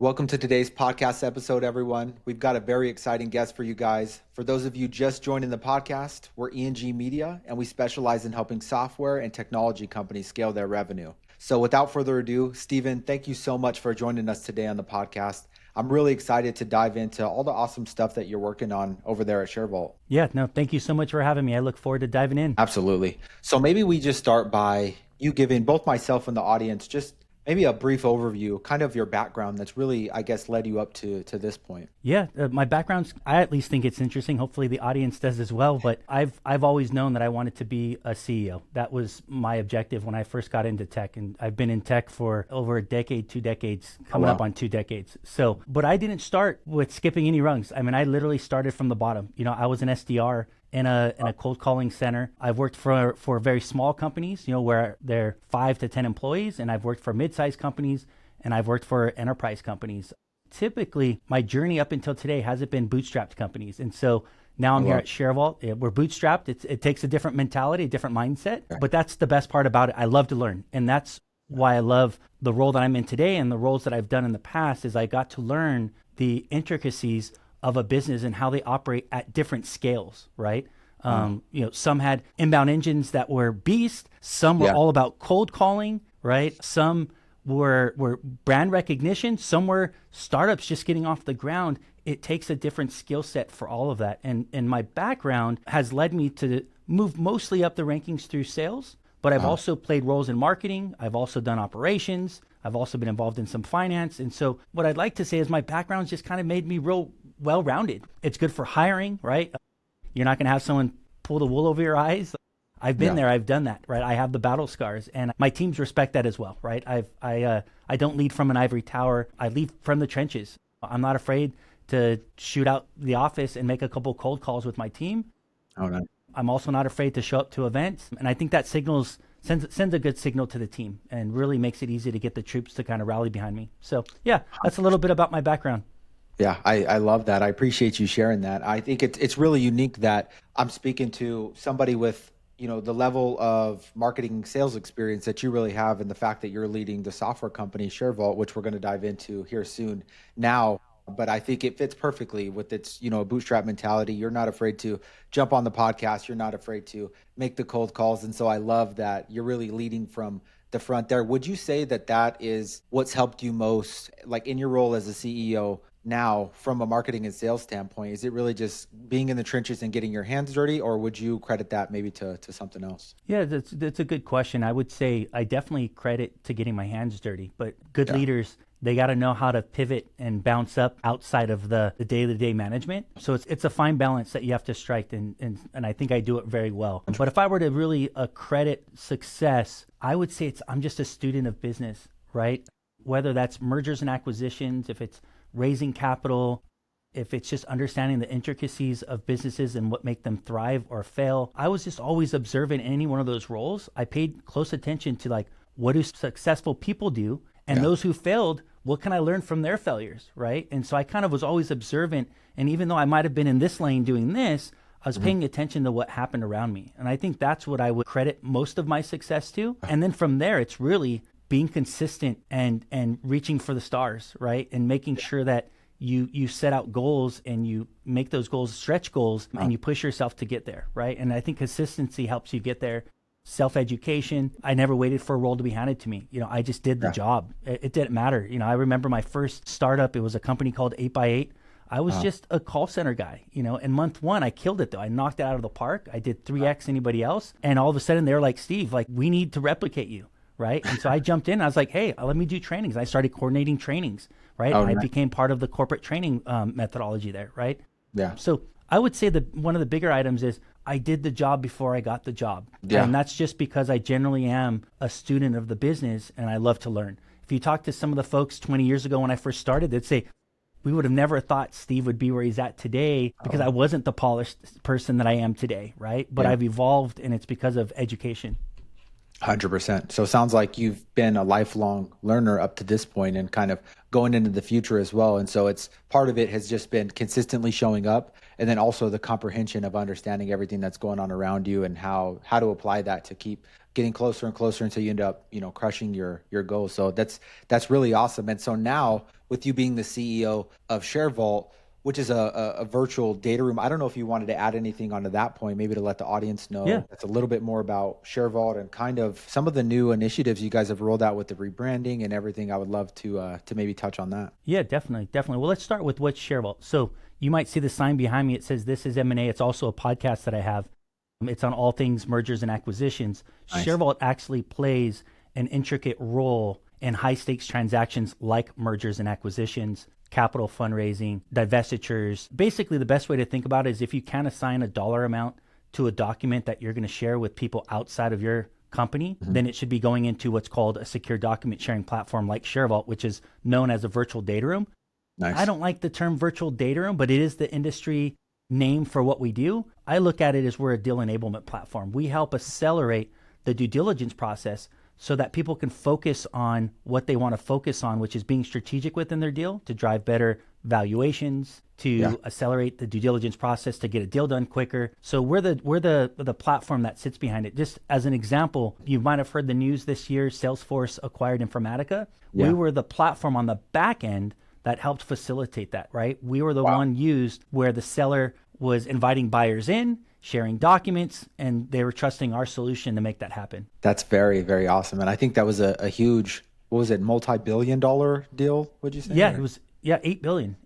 Welcome to today's podcast episode, everyone. We've got a very exciting guest for you guys. For those of you just joining the podcast, we're E.N.G Media, and we specialize in helping software and technology companies scale their revenue. So without further ado, Steven, thank you so much for joining us today on the podcast. I'm really excited to dive into all the awesome stuff that you're working on over there at ShareVault. Yeah, no, thank you so much for having me. I look forward to diving in. Absolutely. So maybe we just start by you giving both myself and the audience just maybe a brief overview, kind of your background that's really, I guess, led you up to this point. Yeah, my background's, I at least think it's interesting. Hopefully the audience does as well. But I've always known that I wanted to be a CEO. That was my objective when I first got into tech. And I've been in tech for over a decade, 2 decades, coming up on 2 decades. So, but I didn't start with skipping any rungs. I mean, I literally started from the bottom. You know, I was an SDR in a cold calling center. I've worked for very small companies, you know, where they're 5 to 10 employees, and I've worked for mid-sized companies, and I've worked for enterprise companies. Typically, my journey up until today hasn't been bootstrapped companies. And so now I'm here at ShareVault. We're bootstrapped. It takes a different mentality, a different mindset, but that's the best part about it. I love to learn. And that's why I love the role that I'm in today and the roles that I've done in the past is I got to learn the intricacies of a business and how they operate at different scales, right? You know, some had inbound engines that were beast. Some were all about cold calling, right? Some were brand recognition. Some were startups just getting off the ground. It takes a different skill set for all of that. And my background has led me to move mostly up the rankings through sales, but I've also played roles in marketing. I've also done operations. I've also been involved in some finance. And so what I'd like to say is my background just kind of made me real well-rounded. It's good for hiring, right? You're not going to have someone pull the wool over your eyes. I've been there. I've done that, right? I have the battle scars, and my teams respect that as well, right? I don't lead from an ivory tower. I lead from the trenches. I'm not afraid to shoot out the office and make a couple cold calls with my team. Oh, nice. I'm also not afraid to show up to events, and I think that sends a good signal to the team and really makes it easy to get the troops to kind of rally behind me. So yeah, that's a little bit about my background. Yeah, I love that. I appreciate you sharing that. I think it's really unique that I'm speaking to somebody with, you know, the level of marketing sales experience that you really have, and the fact that you're leading the software company ShareVault, which we're going to dive into here soon now. But I think it fits perfectly with its, you know, bootstrap mentality. You're not afraid to jump on the podcast. You're not afraid to make the cold calls. And so I love that you're really leading from the front there. Would you say that that is what's helped you most, like in your role as a CEO now from a marketing and sales standpoint? Is it really just being in the trenches and getting your hands dirty, or would you credit that maybe to something else? Yeah, that's a good question. I would say I definitely credit to getting my hands dirty, but good leaders, they got to know how to pivot and bounce up outside of the day-to-day management. So it's a fine balance that you have to strike, and I think I do it very well. But if I were to really credit success, I would say I'm just a student of business, right? Whether that's mergers and acquisitions, if it's raising capital, if it's just understanding the intricacies of businesses and what make them thrive or fail. I was just always observant in any one of those roles. I paid close attention to like, what do successful people do? And those who failed, what can I learn from their failures, right? And so I kind of was always observant. And even though I might have been in this lane doing this, I was paying attention to what happened around me. And I think that's what I would credit most of my success to. And then from there, it's really being consistent and reaching for the stars, right? And making sure that you set out goals and you make those goals stretch goals and you push yourself to get there, right? And I think consistency helps you get there. Self-education. I never waited for a role to be handed to me. You know, I just did the job. It didn't matter. You know, I remember my first startup, it was a company called 8x8. I was just a call center guy, you know, and month 1, I killed it though. I knocked it out of the park. I did 3X anybody else. And all of a sudden they're like, Steve, like, we need to replicate you. Right. And so I jumped in. I was like, hey, let me do trainings. I started coordinating trainings. Right. I became part of the corporate training methodology there. Right. Yeah. So I would say that one of the bigger items is I did the job before I got the job. Yeah. And that's just because I generally am a student of the business and I love to learn. If you talk to some of the folks 20 years ago when I first started, they'd say, we would have never thought Steve would be where he's at today because I wasn't the polished person that I am today. Right. But I've evolved, and it's because of education. 100%. So it sounds like you've been a lifelong learner up to this point and kind of going into the future as well. And so it's part of it has just been consistently showing up, and then also the comprehension of understanding everything that's going on around you and how to apply that to keep getting closer and closer until you end up, crushing your goals. So that's really awesome. And so now with you being the CEO of ShareVault, which is a virtual data room. I don't know if you wanted to add anything onto that point, maybe to let the audience Yeah. know that's a little bit more about ShareVault and kind of some of the new initiatives you guys have rolled out with the rebranding and everything. I would love to maybe touch on that. Yeah, definitely, definitely. Well, let's start with what's ShareVault. So you might see the sign behind me. It says this is M&A. It's also a podcast that I have. It's on all things mergers and acquisitions. Nice. ShareVault actually plays an intricate role in high stakes transactions like mergers and acquisitions, capital fundraising, divestitures. Basically, the best way to think about it is if you can assign a dollar amount to a document that you're going to share with people outside of your company, then it should be going into what's called a secure document sharing platform like ShareVault, which is known as a virtual data room. Nice. I don't like the term virtual data room, but it is the industry name for what we do. I look at it as we're a deal enablement platform. We help accelerate the due diligence process so that people can focus on what they want to focus on, which is being strategic within their deal to drive better valuations, to accelerate the due diligence process, to get a deal done quicker. So we're the platform that sits behind it. Just as an example, you might have heard the news this year, Salesforce acquired Informatica. Yeah. We were the platform on the back end that helped facilitate that, right? We were the one used where the seller was inviting buyers in, sharing documents, and they were trusting our solution to make that happen. That's very, very awesome. And I think that was a huge, what was it, multi-billion-dollar deal, would you say? Yeah, Or- it was 8 billion.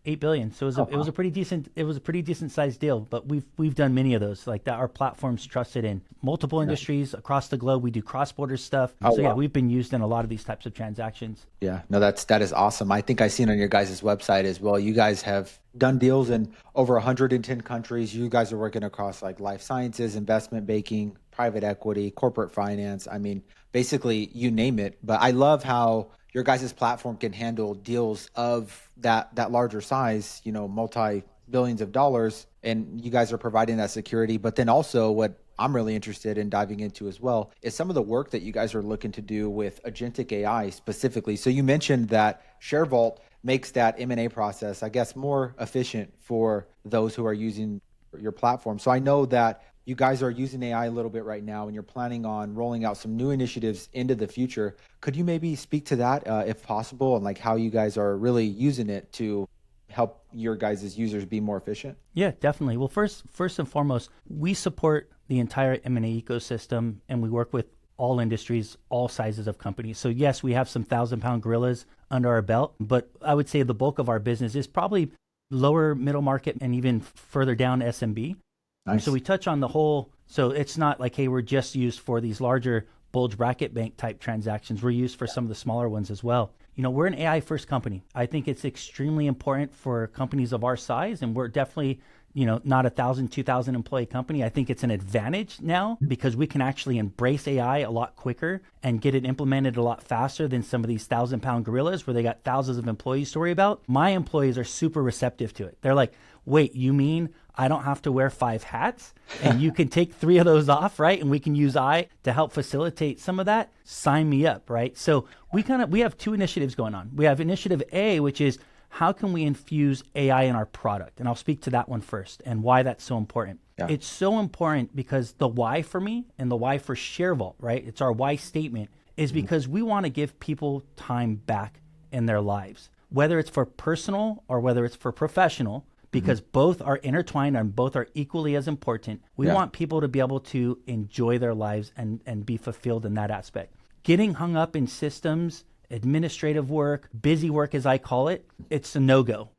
So it was a pretty decent sized deal, but we've done many of those like that. Our platform's trusted in multiple industries across the globe. We do cross-border stuff. So yeah, we've been used in a lot of these types of transactions. Yeah, no, that is awesome. I think I seen on your guys' website as well. You guys have done deals in over 110 countries. You guys are working across like life sciences, investment banking, private equity, corporate finance. I mean, basically you name it. But I love how your guys' platform can handle deals of that larger size, multi billions of dollars, and you guys are providing that security. But then also what I'm really interested in diving into as well is some of the work that you guys are looking to do with agentic AI specifically. So you mentioned that ShareVault makes that M&A process, I guess, more efficient for those who are using your platform. So I know that you guys are using AI a little bit right now and you're planning on rolling out some new initiatives into the future. Could you maybe speak to that if possible, and like how you guys are really using it to help your guys' users be more efficient? Yeah, definitely. Well, first and foremost, we support the entire M&A ecosystem, and we work with all industries, all sizes of companies. So yes, we have some 1,000-pound gorillas under our belt, but I would say the bulk of our business is probably lower middle market and even further down SMB. Nice. So we touch on the whole. So it's not like, hey, we're just used for these larger bulge bracket bank type transactions. We're used for some of the smaller ones as well. We're an AI first company. I think it's extremely important for companies of our size, and we're definitely, not 1,000, 2,000 employee company. I think it's an advantage now because we can actually embrace AI a lot quicker and get it implemented a lot faster than some of these 1,000-pound gorillas where they got thousands of employees to worry about. My employees are super receptive to it. They're like, wait, you mean I don't have to wear 5 hats and you can take 3 of those off, right? And we can use AI to help facilitate some of that. Sign me up, right? So we have 2 initiatives going on. We have initiative A, which is how can we infuse AI in our product? And I'll speak to that one first and why that's so important. Yeah. It's so important because the why for me and the why for ShareVault, right? It's our why statement is because we want to give people time back in their lives, whether it's for personal or whether it's for professional, because both are intertwined and both are equally as important. We want people to be able to enjoy their lives and be fulfilled in that aspect. Getting hung up in systems, administrative work, busy work as I call it, it's a no-go.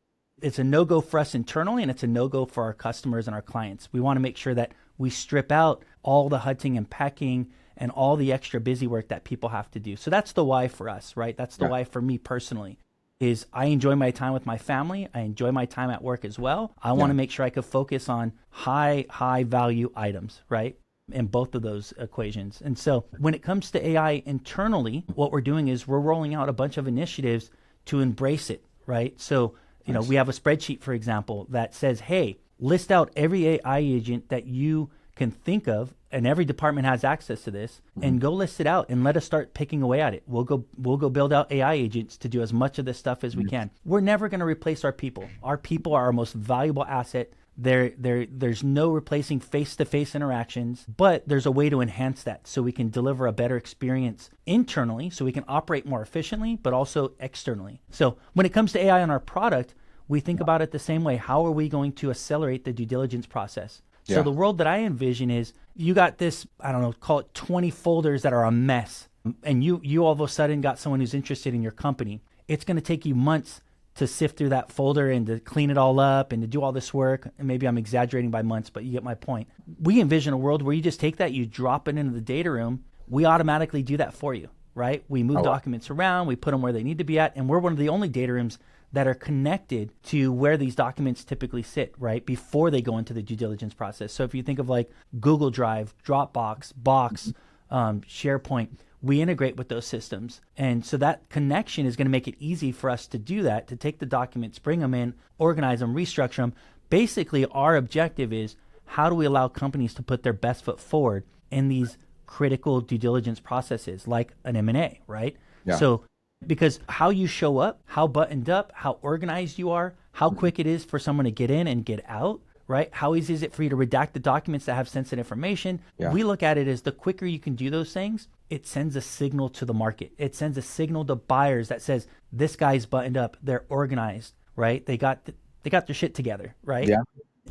It's a no-go for us internally, and it's a no-go for our customers and our clients. We want to make sure that we strip out all the hunting and pecking and all the extra busy work that people have to do. So that's the why for us, right? That's the why for me personally. Is I enjoy my time with my family. I enjoy my time at work as well. I want to make sure I could focus on high value items, right? In both of those equations. And so when it comes to AI internally, what we're doing is we're rolling out a bunch of initiatives to embrace it, right? So, we have a spreadsheet, for example, that says, hey, list out every AI agent that you can think of, and every department has access to this, and go list it out and let us start picking away at it. We'll go build out AI agents to do as much of this stuff as we can. We're never going to replace our people. Our people are our most valuable asset. There's no replacing face-to-face interactions, but there's a way to enhance that so we can deliver a better experience internally, so we can operate more efficiently, but also externally. So when it comes to AI on our product, we think about it the same way. How are we going to accelerate the due diligence process? So the world that I envision is you got this, I don't know, call it 20 folders that are a mess. And you all of a sudden got someone who's interested in your company. It's going to take you months to sift through that folder and to clean it all up and to do all this work. And maybe I'm exaggerating by months, but you get my point. We envision a world where you just take that, you drop it into the data room. We automatically do that for you, right? We move documents around, we put them where they need to be at. And we're one of the only data rooms that are connected to where these documents typically sit, right? Before they go into the due diligence process. So if you think of like Google Drive, Dropbox, Box, SharePoint, we integrate with those systems. And so that connection is going to make it easy for us to do that, to take the documents, bring them in, organize them, restructure them. Basically, our objective is how do we allow companies to put their best foot forward in these critical due diligence processes like an M&A, right? Yeah. So because how you show up, how buttoned up, how organized you are, how quick it is for someone to get in and get out, right? How easy is it for you to redact the documents that have sensitive information? We look at it as the quicker you can do those things, it sends a signal to the market. It sends a signal to buyers that says, this guy's buttoned up, they're organized, right? They got their shit together, right? Yeah.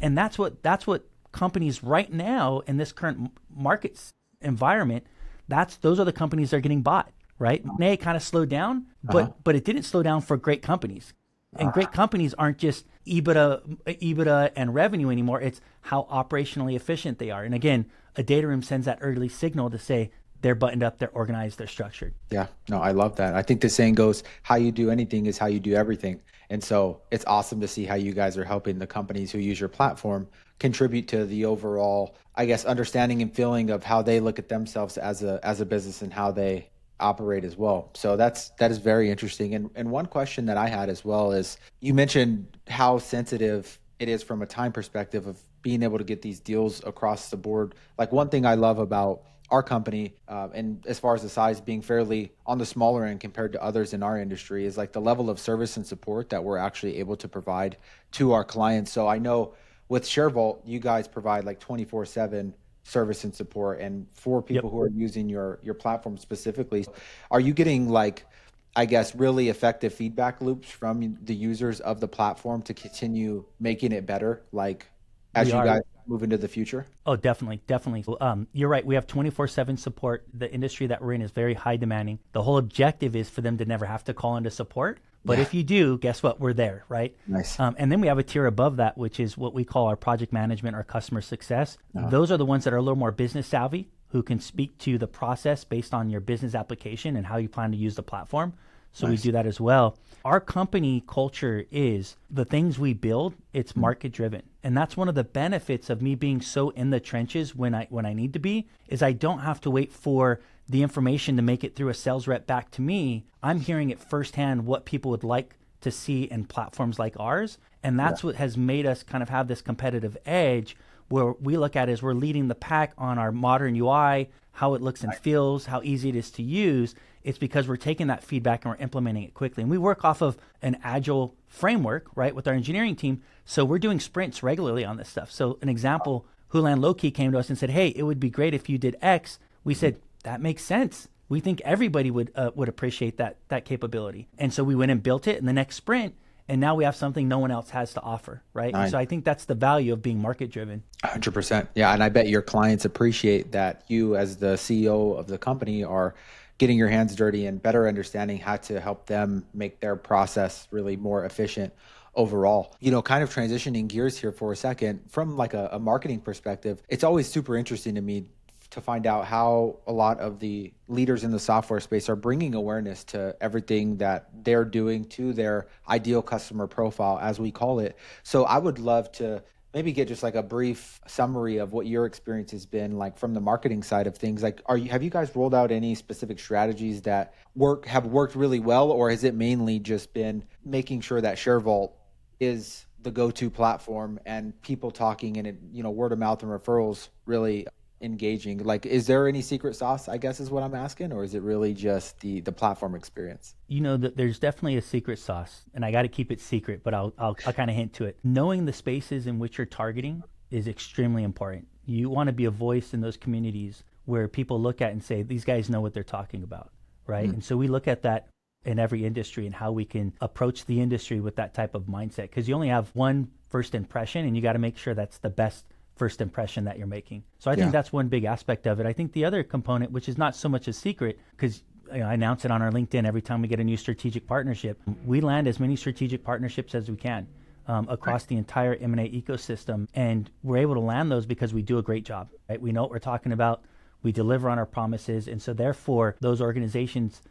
And that's what companies right now in this current market environment, those are the companies that are getting bought. Right? It kind of slowed down, but it didn't slow down for great companies. And great companies aren't just EBITDA and revenue anymore. It's how operationally efficient they are. And again, a data room sends that early signal to say they're buttoned up, they're organized, they're structured. Yeah, no, I love that. I think the saying goes, how you do anything is how you do everything. And so it's awesome to see how you guys are helping the companies who use your platform contribute to the overall, I guess, understanding and feeling of how they look at themselves as a business and how they operate as well. So that is very interesting. And one question that I had as well is, you mentioned how sensitive it is from a time perspective of being able to get these deals across the board. Like one thing I love about our company, and as far as the size being fairly on the smaller end compared to others in our industry, is like the level of service and support that we're actually able to provide to our clients. So I know with ShareVault, you guys provide like 24/7 service and support, and for people who are using your platform specifically, are you getting like, I guess, really effective feedback loops from the users of the platform to continue making it better, like as you guys move into the future? Oh, definitely. You're right. We have 24/7 support. The industry that we're in is very high demanding. The whole objective is for them to never have to call into support. But if you do, guess what? We're there, right? Nice. And then we have a tier above that, which is what we call our project management or customer success. Those are the ones that are a little more business savvy, who can speak to the process based on your business application and how you plan to use the platform. So we do that as well. Our company culture is the things we build, it's market driven. And that's one of the benefits of me being so in the trenches when I need to be, is I don't have to wait for the information to make it through a sales rep back to me. I'm hearing it firsthand what people would like to see in platforms like ours. And that's what has made us kind of have this competitive edge, where we look at it as we're leading the pack on our modern UI, how it looks and feels, how easy it is to use. It's because we're taking that feedback and we're implementing it quickly. And we work off of an agile framework, right, with our engineering team. So we're doing sprints regularly on this stuff. So an example, Hulan Loki came to us and said, hey, it would be great if you did X. We said, that makes sense. We think everybody would appreciate that capability. And so we went and built it in the next sprint. And now we have something no one else has to offer, right? Nice. So I think that's the value of being market driven. 100%. Yeah. And I bet your clients appreciate that you, as the CEO of the company, are getting your hands dirty and better understanding how to help them make their process really more efficient overall. You know, kind of transitioning gears here for a second, from like a marketing perspective, it's always super interesting to me to find out how a lot of the leaders in the software space are bringing awareness to everything that they're doing to their ideal customer profile, as we call it. So I would love to maybe get just like a brief summary of what your experience has been like from the marketing side of things. Like, have you guys rolled out any specific strategies that have worked really well, or has it mainly just been making sure that ShareVault is the go-to platform and people talking and it, word of mouth and referrals really engaging. Like, is there any secret sauce, I guess is what I'm asking, or is it really just the platform experience? There's definitely a secret sauce, and I got to keep it secret, but I'll kind of hint to it. Knowing the spaces in which you're targeting is extremely important. You want to be a voice in those communities where people look at and say, these guys know what they're talking about, right? And so we look at that in every industry and how we can approach the industry with that type of mindset, because you only have one first impression and you got to make sure that's the best first impression that you're making. So I think that's one big aspect of it. I think the other component, which is not so much a secret, because I announce it on our LinkedIn every time we get a new strategic partnership, we land as many strategic partnerships as we can across the entire M&A ecosystem. And we're able to land those because we do a great job, right? We know what we're talking about. We deliver on our promises. And so therefore, those organizations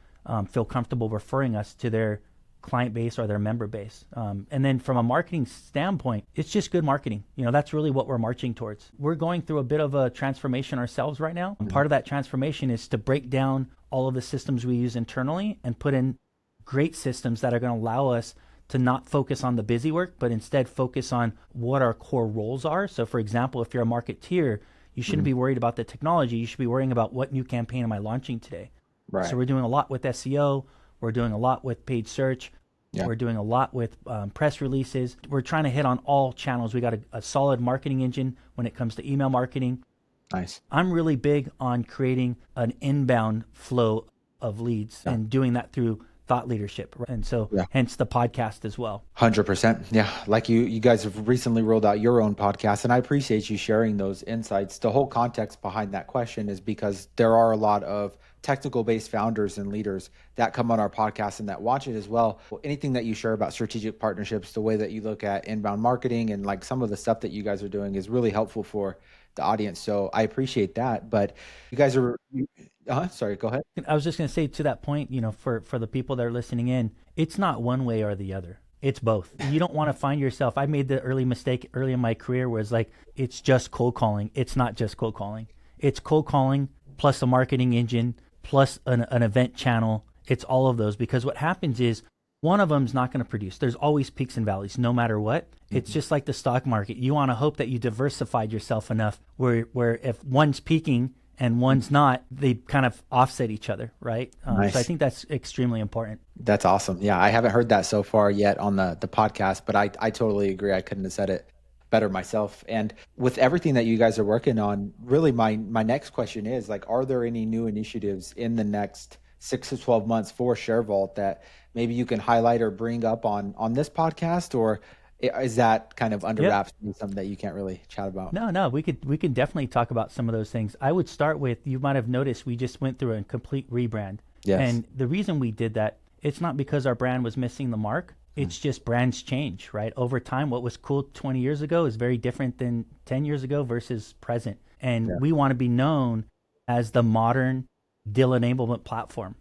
feel comfortable referring us to their client base or their member base. And then from a marketing standpoint, it's just good marketing. That's really what we're marching towards. We're going through a bit of a transformation ourselves right now. And part of that transformation is to break down all of the systems we use internally and put in great systems that are going to allow us to not focus on the busy work, but instead focus on what our core roles are. So for example, if you're a marketeer, you shouldn't be worried about the technology. You should be worrying about what new campaign am I launching today. Right. So we're doing a lot with SEO. We're doing a lot with paid search. Yeah. We're doing a lot with press releases. We're trying to hit on all channels. We got a solid marketing engine when it comes to email marketing. Nice. I'm really big on creating an inbound flow of leads and doing that through thought leadership. And so hence the podcast as well. 100%. Yeah. Like you guys have recently rolled out your own podcast, and I appreciate you sharing those insights. The whole context behind that question is because there are a lot of technical based founders and leaders that come on our podcast and that watch it as well. Anything that you share about strategic partnerships, the way that you look at inbound marketing and like some of the stuff that you guys are doing is really helpful for the audience. So I appreciate that. But you guys are, sorry, go ahead. I was just going to say to that point, for the people that are listening in, it's not one way or the other. It's both. You don't want to find yourself. I made the early mistake early in my career where it's like, it's just cold calling. It's not just cold calling. It's cold calling plus a marketing engine plus an event channel. It's all of those, because what happens is one of them is not going to produce. There's always peaks and valleys, no matter what. It's just like the stock market. You want to hope that you diversified yourself enough where if one's peaking and one's not, they kind of offset each other, right? Nice. So I think that's extremely important. That's awesome. Yeah, I haven't heard that so far yet on the podcast, but I totally agree. I couldn't have said it better myself. And with everything that you guys are working on, really my next question is like, are there any new initiatives in the next 6 to 12 months for ShareVault that maybe you can highlight or bring up on this podcast, or is that kind of under wraps, something that you can't really chat about? No, we could definitely talk about some of those things. I would start with, you might have noticed we just went through a complete rebrand. Yes. And the reason we did that, it's not because our brand was missing the mark. It's just brands change, right? Over time, what was cool 20 years ago is very different than 10 years ago versus present. And we want to be known as the modern deal enablement platform.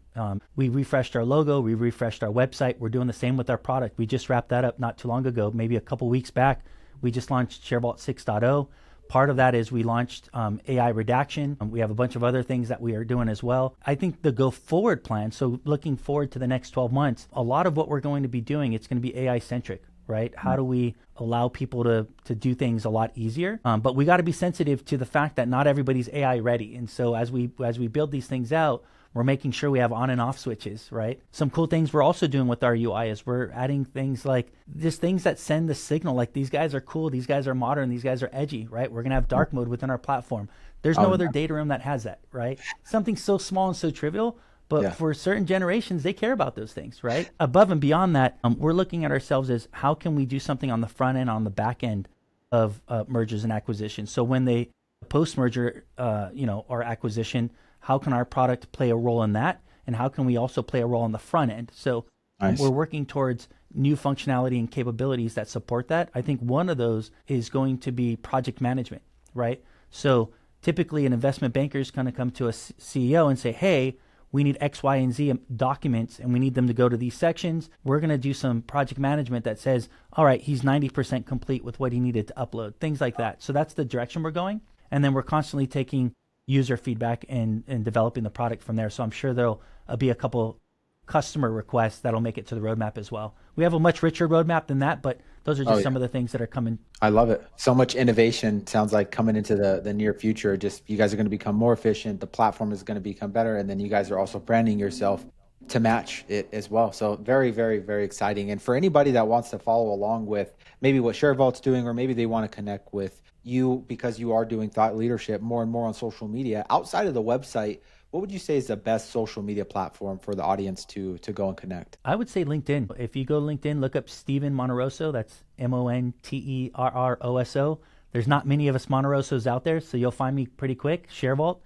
We refreshed our logo, we refreshed our website. We're doing the same with our product. We just wrapped that up not too long ago, maybe a couple weeks back. We just launched ShareVault 6.0. Part of that is we launched AI redaction. We have a bunch of other things that we are doing as well. I think the go forward plan, so looking forward to the next 12 months, a lot of what we're going to be doing, it's going to be AI centric, right? How do we allow people to do things a lot easier? But we got to be sensitive to the fact that not everybody's AI ready. And so as we build these things out, we're making sure we have on and off switches, right? Some cool things we're also doing with our UI is we're adding things like just things that send the signal, like these guys are cool, these guys are modern, these guys are edgy, right? We're going to have dark mode within our platform. There's no other data room that has that, right? Something so small and so trivial, but for certain generations, they care about those things, right? Above and beyond that, we're looking at ourselves as how can we do something on the front end, on the back end of mergers and acquisitions. So when they post-merger, or acquisition, how can our product play a role in that? And how can we also play a role on the front end? So we're working towards new functionality and capabilities that support that. I think one of those is going to be project management, right? So typically an investment banker is going to come to a CEO and say, hey, we need X, Y, and Z documents, and we need them to go to these sections. We're going to do some project management that says, all right, he's 90% complete with what he needed to upload, things like that. So that's the direction we're going. And then we're constantly taking user feedback and developing the product from there. So I'm sure there'll be a couple customer requests that'll make it to the roadmap as well. We have a much richer roadmap than that, but those are Oh just yeah. some of the things that are coming. I love it. So much innovation sounds like coming into the near future. Just you guys are going to become more efficient. The platform is going to become better. And then you guys are also branding yourself to match it as well. So very, very, very exciting. And for anybody that wants to follow along with maybe what ShareVault's doing, or maybe they want to connect with you because you are doing thought leadership more and more on social media outside of the website, what would you say is the best social media platform for the audience to go and connect? I would say LinkedIn. If you go to LinkedIn, look up Steven Monterroso. That's Monterroso. There's not many of us Monterosos out there, so you'll find me pretty quick. ShareVault.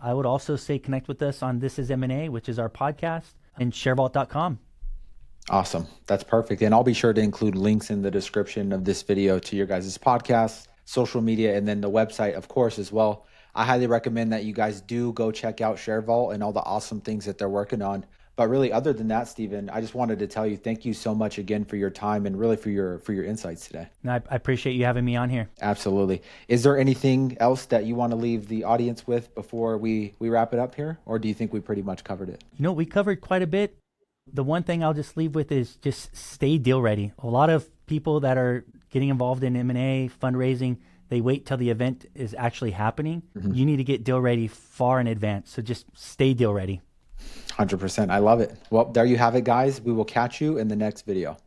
I would also say connect with us on This Is M&A, which is our podcast, and ShareVault.com. Awesome. That's perfect. And I'll be sure to include links in the description of this video to your guys' podcast, social media, and then the website, of course, as well. I highly recommend that you guys do go check out ShareVault and all the awesome things that they're working on. But really, other than that, Stephen, I just wanted to tell you thank you so much again for your time and really for your insights today. And I appreciate you having me on here. Absolutely. Is there anything else that you want to leave the audience with before we wrap it up here? Or do you think we pretty much covered it? We covered quite a bit. The one thing I'll just leave with is just stay deal ready. A lot of people that are getting involved in M&A, fundraising, they wait till the event is actually happening. Mm-hmm. You need to get deal ready far in advance. So just stay deal ready. 100%. I love it. Well, there you have it, guys. We will catch you in the next video.